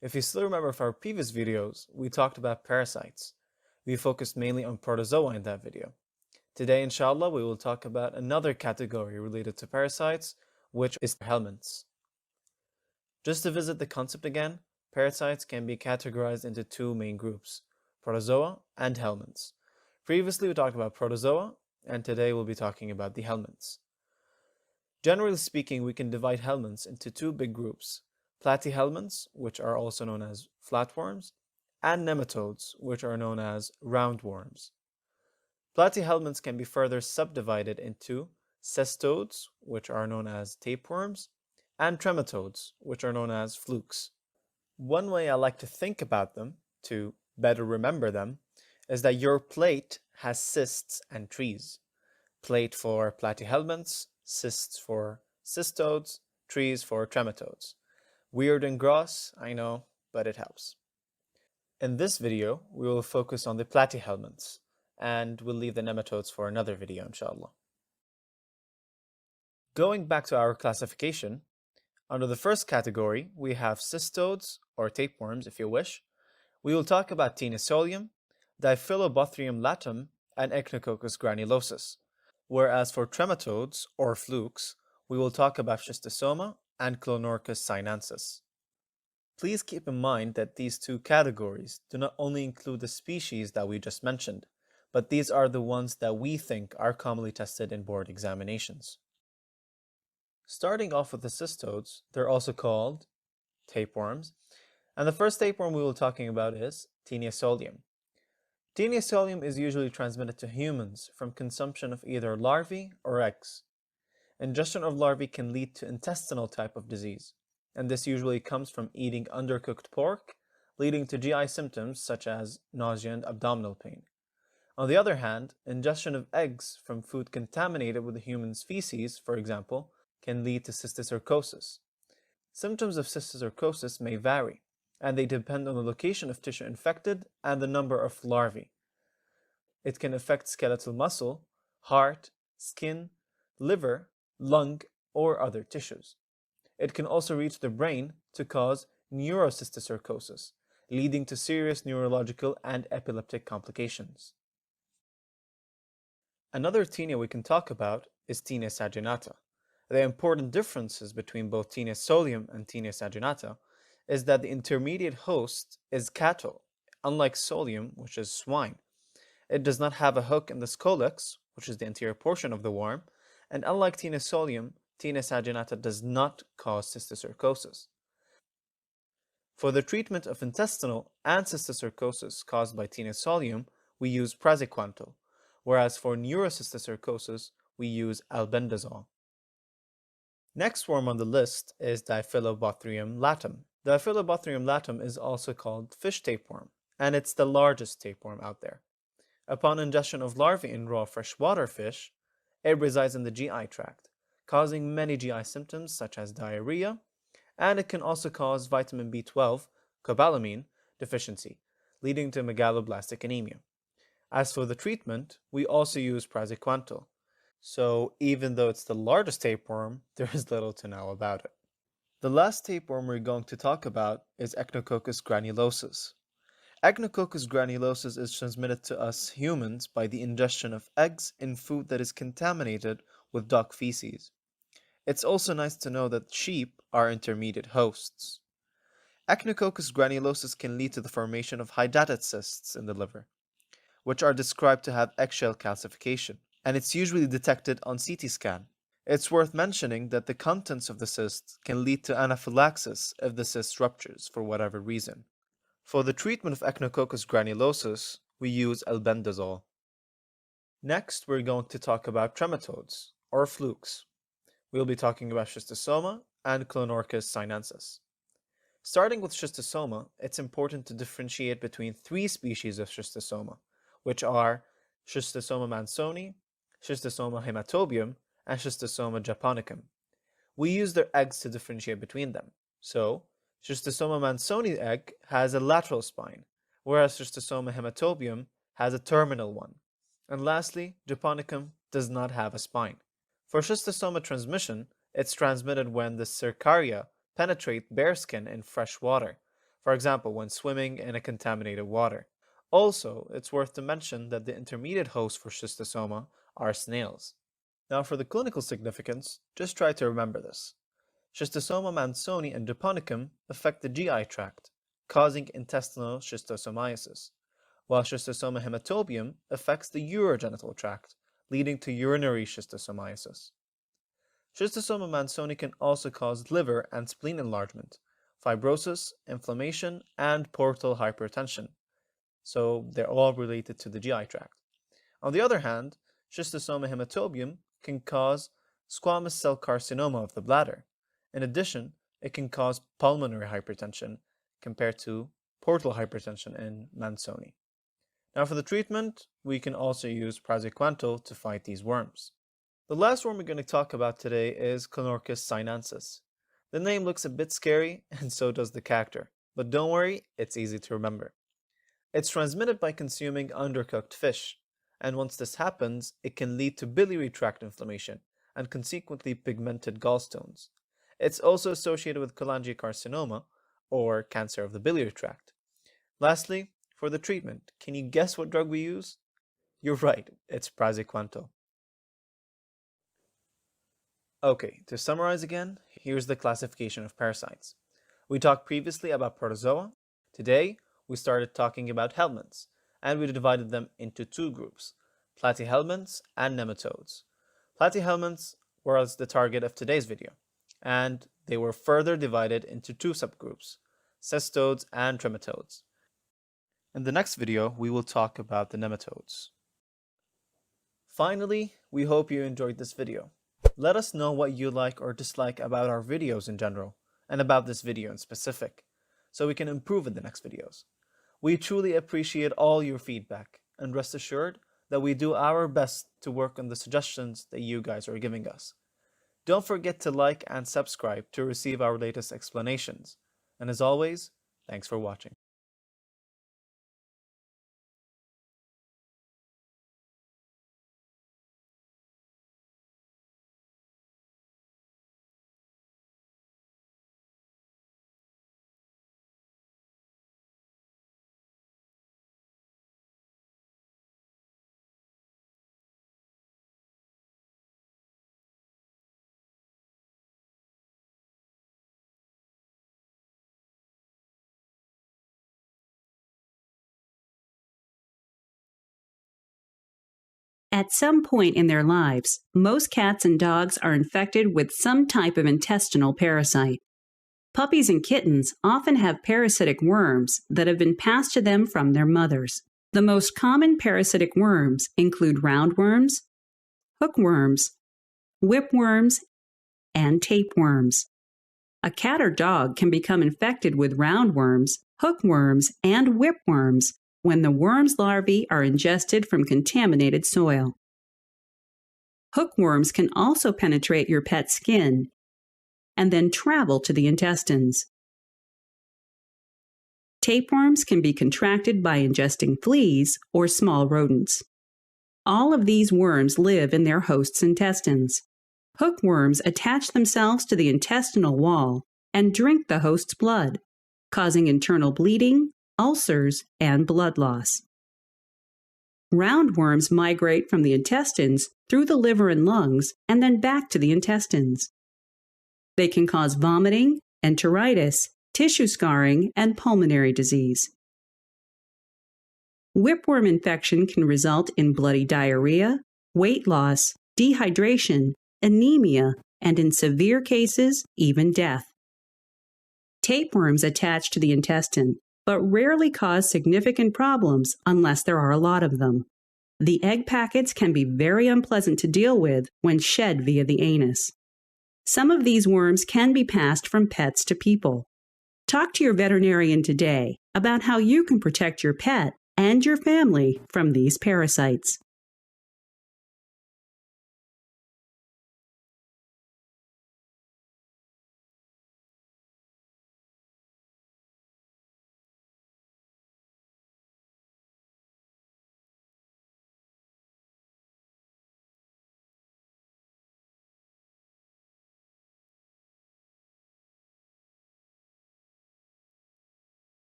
If you still remember from our previous videos, we talked about parasites. We focused mainly on protozoa in that video. Today inshallah we will talk about another category related to parasites, which is helminths. Just to visit the concept again, parasites can be categorized into two main groups, protozoa and helminths. Previously we talked about protozoa, and today we'll be talking about the helminths. Generally speaking, we can divide helminths into two big groups, platyhelminths, which are also known as flatworms, and nematodes, which are known as roundworms. Platyhelminths can be further subdivided into cestodes, which are known as tapeworms, and trematodes, which are known as flukes. One way I like to think about them, to better remember them, is that your plate has cysts and trees. Plate for platyhelminths, cysts for cestodes, trees for trematodes. Weird and gross, I know, but it helps. In this video, we will focus on the platyhelminths, and we'll leave the nematodes for another video, inshallah. Going back to our classification, under the first category, we have cestodes, or tapeworms if you wish. We will talk about Tenosolium, Diphyllobothrium latum, and Echinococcus granulosus. Whereas for trematodes, or flukes, we will talk about Schistosoma and Clonorchus sinensis. Please keep in mind that these two categories do not only include the species that we just mentioned, but these are the ones that we think are commonly tested in board examinations. Starting off with the cestodes, they're also called tapeworms, and the first tapeworm we will be talking about is Tenosolium. Tenosolium is usually transmitted to humans from consumption of either larvae or eggs. Ingestion of larvae can lead to intestinal type of disease, and this usually comes from eating undercooked pork, leading to GI symptoms such as nausea and abdominal pain. On the other hand, ingestion of eggs from food contaminated with the human's feces, for example, can lead to cysticercosis. Symptoms of cysticercosis may vary, and they depend on the location of tissue infected and the number of larvae. It can affect skeletal muscle, heart, skin, liver, lung, or other tissues. It can also reach the brain to cause neurocysticercosis, leading to serious neurological and epileptic complications. Another tinea we can talk about is tinea saginata. The important differences between both tinea solium and tinea saginata is that the intermediate host is cattle, unlike solium, which is swine. It does not have a hook in the scolex, which is the anterior portion of the worm, and unlike tinea solium, tinea saginata does not cause cysticercosis. For the treatment of intestinal and cysticercosis caused by tinea solium, we use praziquantel, whereas for neurocysticercosis, we use albendazole. Next worm on the list is Diphyllobothrium latum. Diphyllobothrium latum is also called fish tapeworm, and it's the largest tapeworm out there. Upon ingestion of larvae in raw freshwater fish, it resides in the GI tract, causing many GI symptoms such as diarrhea, and it can also cause vitamin B12, cobalamin, deficiency, leading to megaloblastic anemia. As for the treatment, we also use praziquantel. So even though it's the largest tapeworm, there is little to know about it. The last tapeworm we're going to talk about is Echinococcus granulosus. Echinococcus granulosus is transmitted to us humans by the ingestion of eggs in food that is contaminated with dog feces. It's also nice to know that sheep are intermediate hosts. Echinococcus granulosus can lead to the formation of hydatid cysts in the liver, which are described to have eggshell calcification, and it's usually detected on CT scan. It's worth mentioning that the contents of the cyst can lead to anaphylaxis if the cyst ruptures for whatever reason. For the treatment of Echinococcus granulosus, we use albendazole. Next, we're going to talk about trematodes, or flukes. We'll be talking about schistosoma and Clonorchis sinensis. Starting with schistosoma, it's important to differentiate between three species of schistosoma, which are Schistosoma mansoni, Schistosoma hematobium, and Schistosoma japonicum. We use their eggs to differentiate between them. So, Schistosoma mansoni egg has a lateral spine, whereas Schistosoma hematobium has a terminal one. And lastly, japonicum does not have a spine. For schistosoma transmission, it's transmitted when the cercaria penetrate bare skin in fresh water, for example, when swimming in a contaminated water. Also, it's worth to mention that the intermediate hosts for schistosoma are snails. Now for the clinical significance, just try to remember this. Schistosoma mansoni and japonicum affect the GI tract, causing intestinal schistosomiasis, while Schistosoma hematobium affects the urogenital tract, leading to urinary schistosomiasis. Schistosoma mansoni can also cause liver and spleen enlargement, fibrosis, inflammation, and portal hypertension, so they're all related to the GI tract. On the other hand, Schistosoma hematobium can cause squamous cell carcinoma of the bladder. In addition, it can cause pulmonary hypertension compared to portal hypertension in mansoni. Now for the treatment, we can also use praziquantel to fight these worms. The last worm we're going to talk about today is Clonorchis sinensis. The name looks a bit scary, and so does the character, but don't worry, it's easy to remember. It's transmitted by consuming undercooked fish, and once this happens, it can lead to biliary tract inflammation and consequently pigmented gallstones. It's also associated with cholangiocarcinoma, or cancer of the biliary tract. Lastly, for the treatment, can you guess what drug we use? You're right, it's praziquantel. Okay, to summarize again, here's the classification of parasites. We talked previously about protozoa. Today, we started talking about helminths, and we divided them into two groups, platyhelminths and nematodes. Platyhelminths were the target of today's video, and they were further divided into two subgroups, cestodes and trematodes. In the next video, we will talk about the nematodes. Finally, we hope you enjoyed this video. Let us know what you like or dislike about our videos in general, and about this video in specific, so we can improve in the next videos. We truly appreciate all your feedback, and rest assured that we do our best to work on the suggestions that you guys are giving us. Don't forget to like and subscribe to receive our latest explanations. And as always, thanks for watching. At some point in their lives, most cats and dogs are infected with some type of intestinal parasite. Puppies and kittens often have parasitic worms that have been passed to them from their mothers. The most common parasitic worms include roundworms, hookworms, whipworms, and tapeworms. A cat or dog can become infected with roundworms, hookworms, and whipworms when the worm's larvae are ingested from contaminated soil. Hookworms can also penetrate your pet's skin and then travel to the intestines. Tapeworms can be contracted by ingesting fleas or small rodents. All of these worms live in their host's intestines. Hookworms attach themselves to the intestinal wall and drink the host's blood, causing internal bleeding, ulcers, and blood loss. Roundworms migrate from the intestines through the liver and lungs and then back to the intestines. They can cause vomiting, enteritis, tissue scarring, and pulmonary disease. Whipworm infection can result in bloody diarrhea, weight loss, dehydration, anemia, and in severe cases, even death. Tapeworms attach to the intestine, but rarely cause significant problems unless there are a lot of them. The egg packets can be very unpleasant to deal with when shed via the anus. Some of these worms can be passed from pets to people. Talk to your veterinarian today about how you can protect your pet and your family from these parasites.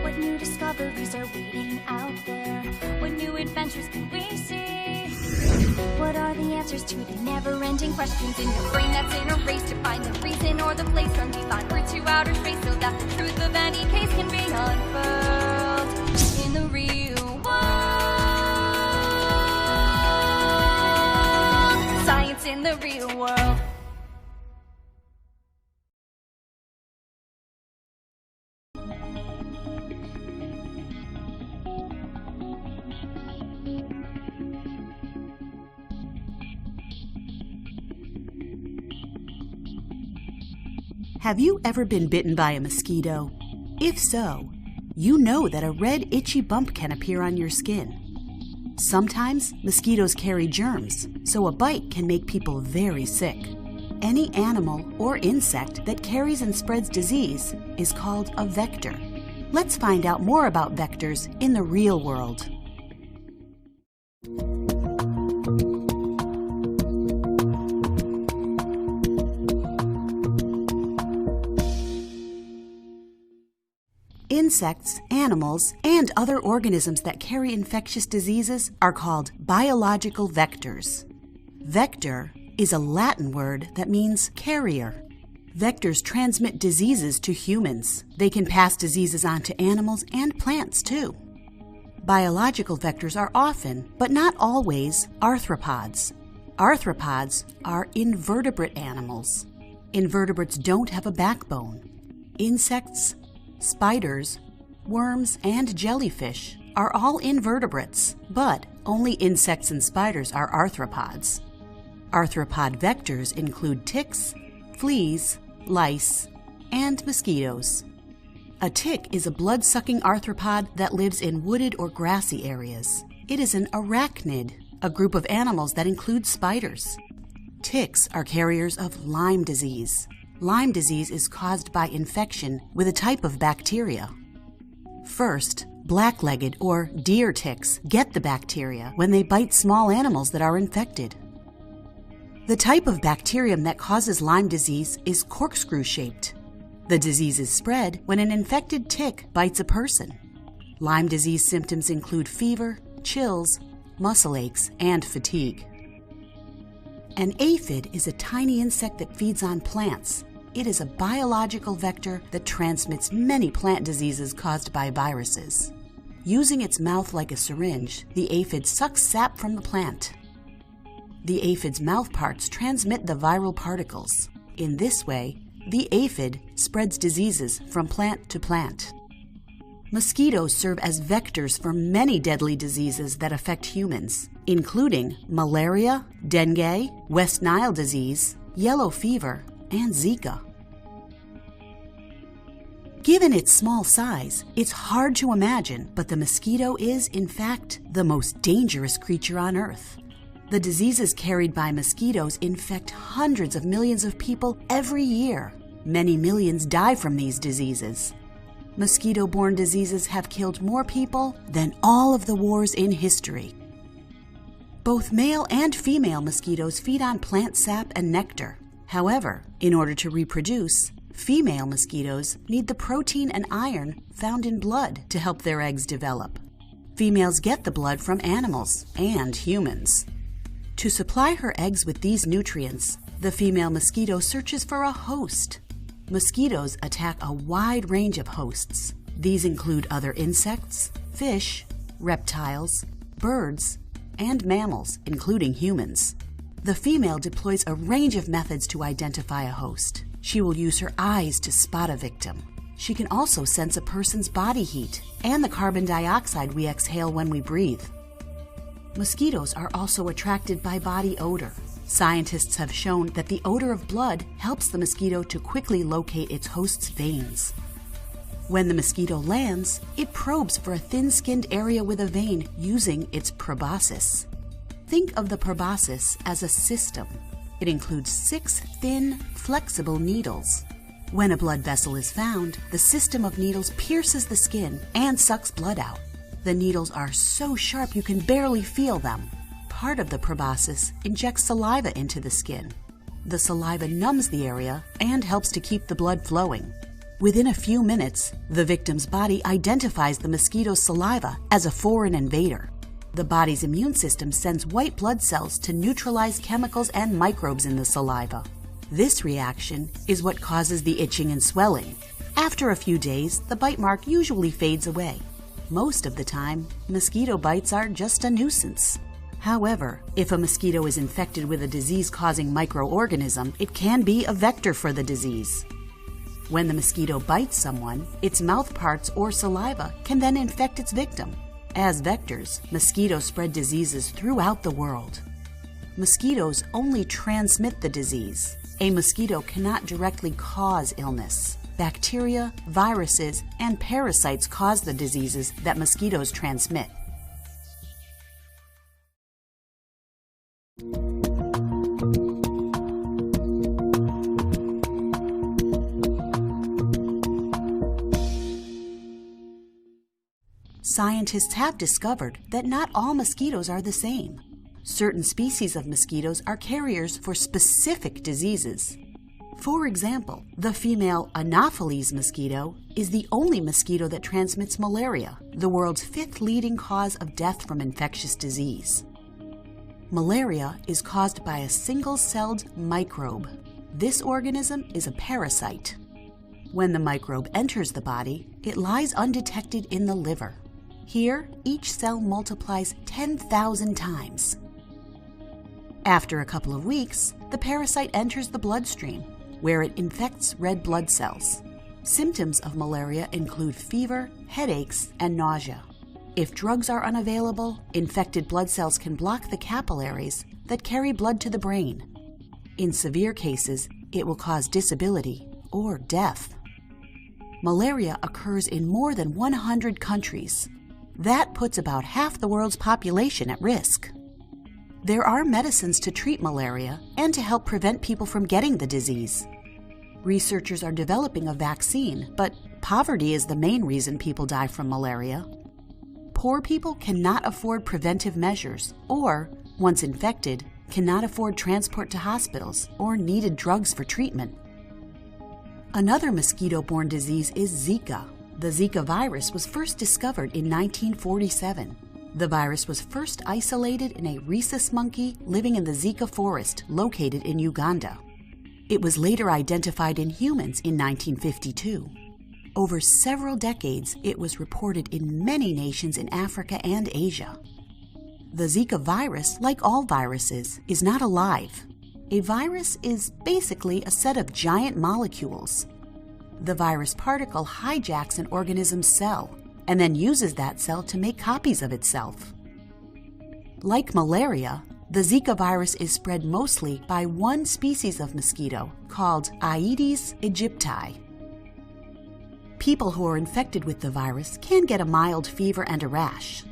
What new discoveries are waiting out there? What new adventures can we see? What are the answers to the never-ending questions in your brain that's in a race to find the reason or the place from defined route to outer space so that the truth of any case can be unfurled in the real world. Science in the real world. Have you ever been bitten by a mosquito? If so, you know that a red itchy bump can appear on your skin. Sometimes mosquitoes carry germs, so a bite can make people very sick. Any animal or insect that carries and spreads disease is called a vector. Let's find out more about vectors in the real world. Insects, animals, and other organisms that carry infectious diseases are called biological vectors. Vector is a Latin word that means carrier. Vectors transmit diseases to humans. They can pass diseases on to animals and plants too. Biological vectors are often, but not always, arthropods. Arthropods are invertebrate animals. Invertebrates don't have a backbone. Insects, spiders, worms, and jellyfish are all invertebrates, but only insects and spiders are arthropods. Arthropod vectors include ticks, fleas, lice, and mosquitoes. A tick is a blood-sucking arthropod that lives in wooded or grassy areas. It is an arachnid, a group of animals that includes spiders. Ticks are carriers of Lyme disease. Lyme disease is caused by infection with a type of bacteria. First, black-legged or deer ticks get the bacteria when they bite small animals that are infected. The type of bacterium that causes Lyme disease is corkscrew-shaped. The disease is spread when an infected tick bites a person. Lyme disease symptoms include fever, chills, muscle aches, and fatigue. An aphid is a tiny insect that feeds on plants. It is a biological vector that transmits many plant diseases caused by viruses. Using its mouth like a syringe, the aphid sucks sap from the plant. The aphid's mouth parts transmit the viral particles. In this way, the aphid spreads diseases from plant to plant. Mosquitoes serve as vectors for many deadly diseases that affect humans, including malaria, dengue, West Nile disease, yellow fever, and Zika. Given its small size, it's hard to imagine, but the mosquito is, in fact, the most dangerous creature on Earth. The diseases carried by mosquitoes infect hundreds of millions of people every year. Many millions die from these diseases. Mosquito-borne diseases have killed more people than all of the wars in history. Both male and female mosquitoes feed on plant sap and nectar. However, in order to reproduce, female mosquitoes need the protein and iron found in blood to help their eggs develop. Females get the blood from animals and humans. To supply her eggs with these nutrients, the female mosquito searches for a host. Mosquitoes attack a wide range of hosts. These include other insects, fish, reptiles, birds, and mammals, including humans. The female deploys a range of methods to identify a host. She will use her eyes to spot a victim. She can also sense a person's body heat and the carbon dioxide we exhale when we breathe. Mosquitoes are also attracted by body odor. Scientists have shown that the odor of blood helps the mosquito to quickly locate its host's veins. When the mosquito lands, it probes for a thin-skinned area with a vein using its proboscis. Think of the proboscis as a system. It includes 6 thin, flexible needles. When a blood vessel is found, the system of needles pierces the skin and sucks blood out. The needles are so sharp you can barely feel them. Part of the proboscis injects saliva into the skin. The saliva numbs the area and helps to keep the blood flowing. Within a few minutes, the victim's body identifies the mosquito's saliva as a foreign invader. The body's immune system sends white blood cells to neutralize chemicals and microbes in the saliva. This reaction is what causes the itching and swelling. After a few days, the bite mark usually fades away. Most of the time, mosquito bites are just a nuisance. However, if a mosquito is infected with a disease-causing microorganism, it can be a vector for the disease. When the mosquito bites someone, its mouth parts or saliva can then infect its victim. As vectors, mosquitoes spread diseases throughout the world. Mosquitoes only transmit the disease. A mosquito cannot directly cause illness. Bacteria, viruses, and parasites cause the diseases that mosquitoes transmit. Scientists have discovered that not all mosquitoes are the same. Certain species of mosquitoes are carriers for specific diseases. For example, the female Anopheles mosquito is the only mosquito that transmits malaria, the world's 5th leading cause of death from infectious disease. Malaria is caused by a single-celled microbe. This organism is a parasite. When the microbe enters the body, it lies undetected in the liver. Here, each cell multiplies 10,000 times. After a couple of weeks, the parasite enters the bloodstream, where it infects red blood cells. Symptoms of malaria include fever, headaches, and nausea. If drugs are unavailable, infected blood cells can block the capillaries that carry blood to the brain. In severe cases, it will cause disability or death. Malaria occurs in more than 100 countries. That puts about half the world's population at risk. There are medicines to treat malaria and to help prevent people from getting the disease. Researchers are developing a vaccine, but poverty is the main reason people die from malaria. Poor people cannot afford preventive measures or, once infected, cannot afford transport to hospitals or needed drugs for treatment. Another mosquito-borne disease is Zika. The Zika virus was first discovered in 1947. The virus was first isolated in a rhesus monkey living in the Zika forest located in Uganda. It was later identified in humans in 1952. Over several decades, it was reported in many nations in Africa and Asia. The Zika virus, like all viruses, is not alive. A virus is basically a set of giant molecules. The virus particle hijacks an organism's cell and then uses that cell to make copies of itself. Like malaria, the Zika virus is spread mostly by one species of mosquito called Aedes aegypti. People who are infected with the virus can get a mild fever and a rash.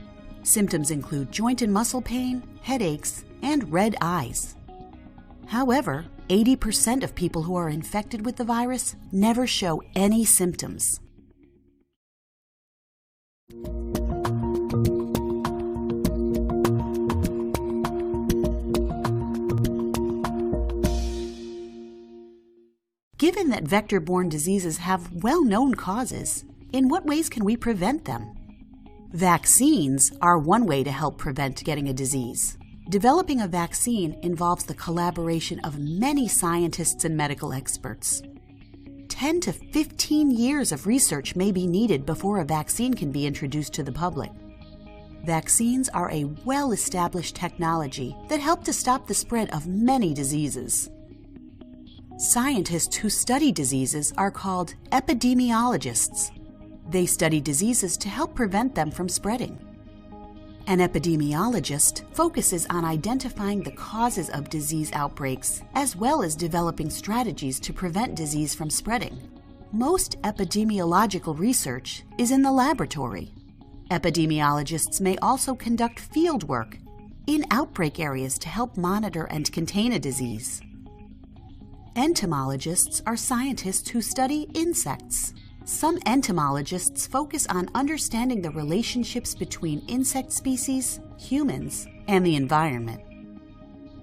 Symptoms include joint and muscle pain, headaches, and red eyes. However, 80% of people who are infected with the virus never show any symptoms. Given that vector-borne diseases have well-known causes, in what ways can we prevent them? Vaccines are one way to help prevent getting a disease. Developing a vaccine involves the collaboration of many scientists and medical experts. 10 to 15 years of research may be needed before a vaccine can be introduced to the public. Vaccines are a well-established technology that help to stop the spread of many diseases. Scientists who study diseases are called epidemiologists. They study diseases to help prevent them from spreading. An epidemiologist focuses on identifying the causes of disease outbreaks, as well as developing strategies to prevent disease from spreading. Most epidemiological research is in the laboratory. Epidemiologists may also conduct field work in outbreak areas to help monitor and contain a disease. Entomologists are scientists who study insects. Some entomologists focus on understanding the relationships between insect species, humans, and the environment.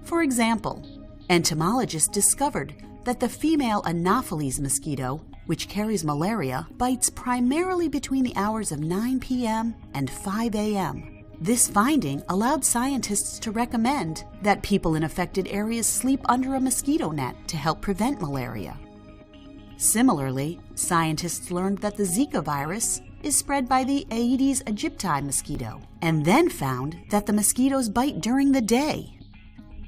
For example, entomologists discovered that the female Anopheles mosquito, which carries malaria, bites primarily between the hours of 9 p.m. and 5 a.m. This finding allowed scientists to recommend that people in affected areas sleep under a mosquito net to help prevent malaria. Similarly, scientists learned that the Zika virus is spread by the Aedes aegypti mosquito, and then found that the mosquitoes bite during the day.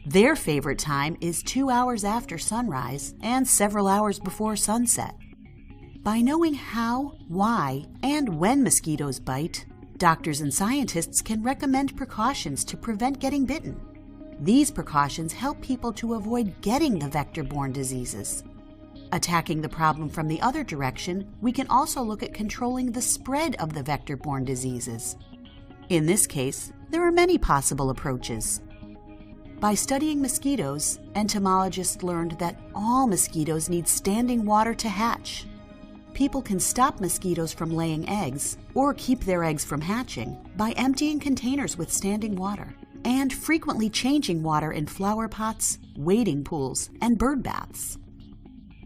Their favorite time is 2 hours after sunrise and several hours before sunset. By knowing how, why, and when mosquitoes bite, doctors and scientists can recommend precautions to prevent getting bitten. These precautions help people to avoid getting the vector-borne diseases. Attacking the problem from the other direction, we can also look at controlling the spread of the vector-borne diseases. In this case, there are many possible approaches. By studying mosquitoes, entomologists learned that all mosquitoes need standing water to hatch. People can stop mosquitoes from laying eggs or keep their eggs from hatching by emptying containers with standing water and frequently changing water in flower pots, wading pools, and bird baths.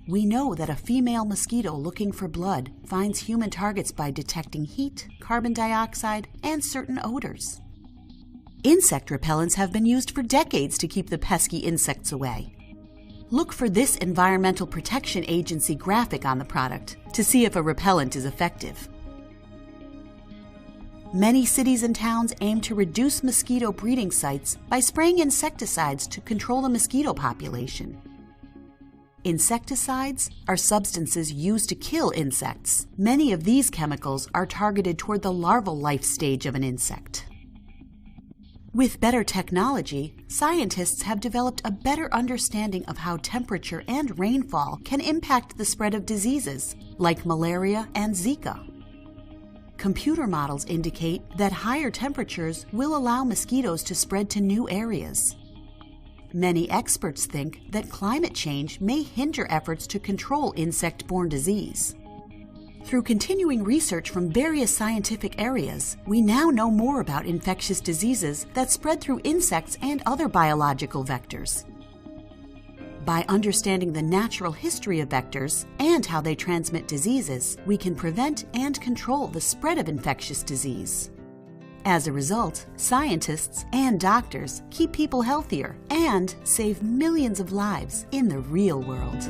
We know that a female mosquito looking for blood finds human targets by detecting heat, carbon dioxide, and certain odors. Insect repellents have been used for decades to keep the pesky insects away. Look for this Environmental Protection Agency graphic on the product to see if a repellent is effective. Many cities and towns aim to reduce mosquito breeding sites by spraying insecticides to control the mosquito population. Insecticides are substances used to kill insects. Many of these chemicals are targeted toward the larval life stage of an insect. With better technology, scientists have developed a better understanding of how temperature and rainfall can impact the spread of diseases, like malaria and Zika. Computer models indicate that higher temperatures will allow mosquitoes to spread to new areas. Many experts think that climate change may hinder efforts to control insect-borne disease. Through continuing research from various scientific areas, we now know more about infectious diseases that spread through insects and other biological vectors. By understanding the natural history of vectors and how they transmit diseases, we can prevent and control the spread of infectious disease. As a result, scientists and doctors keep people healthier and save millions of lives in the real world.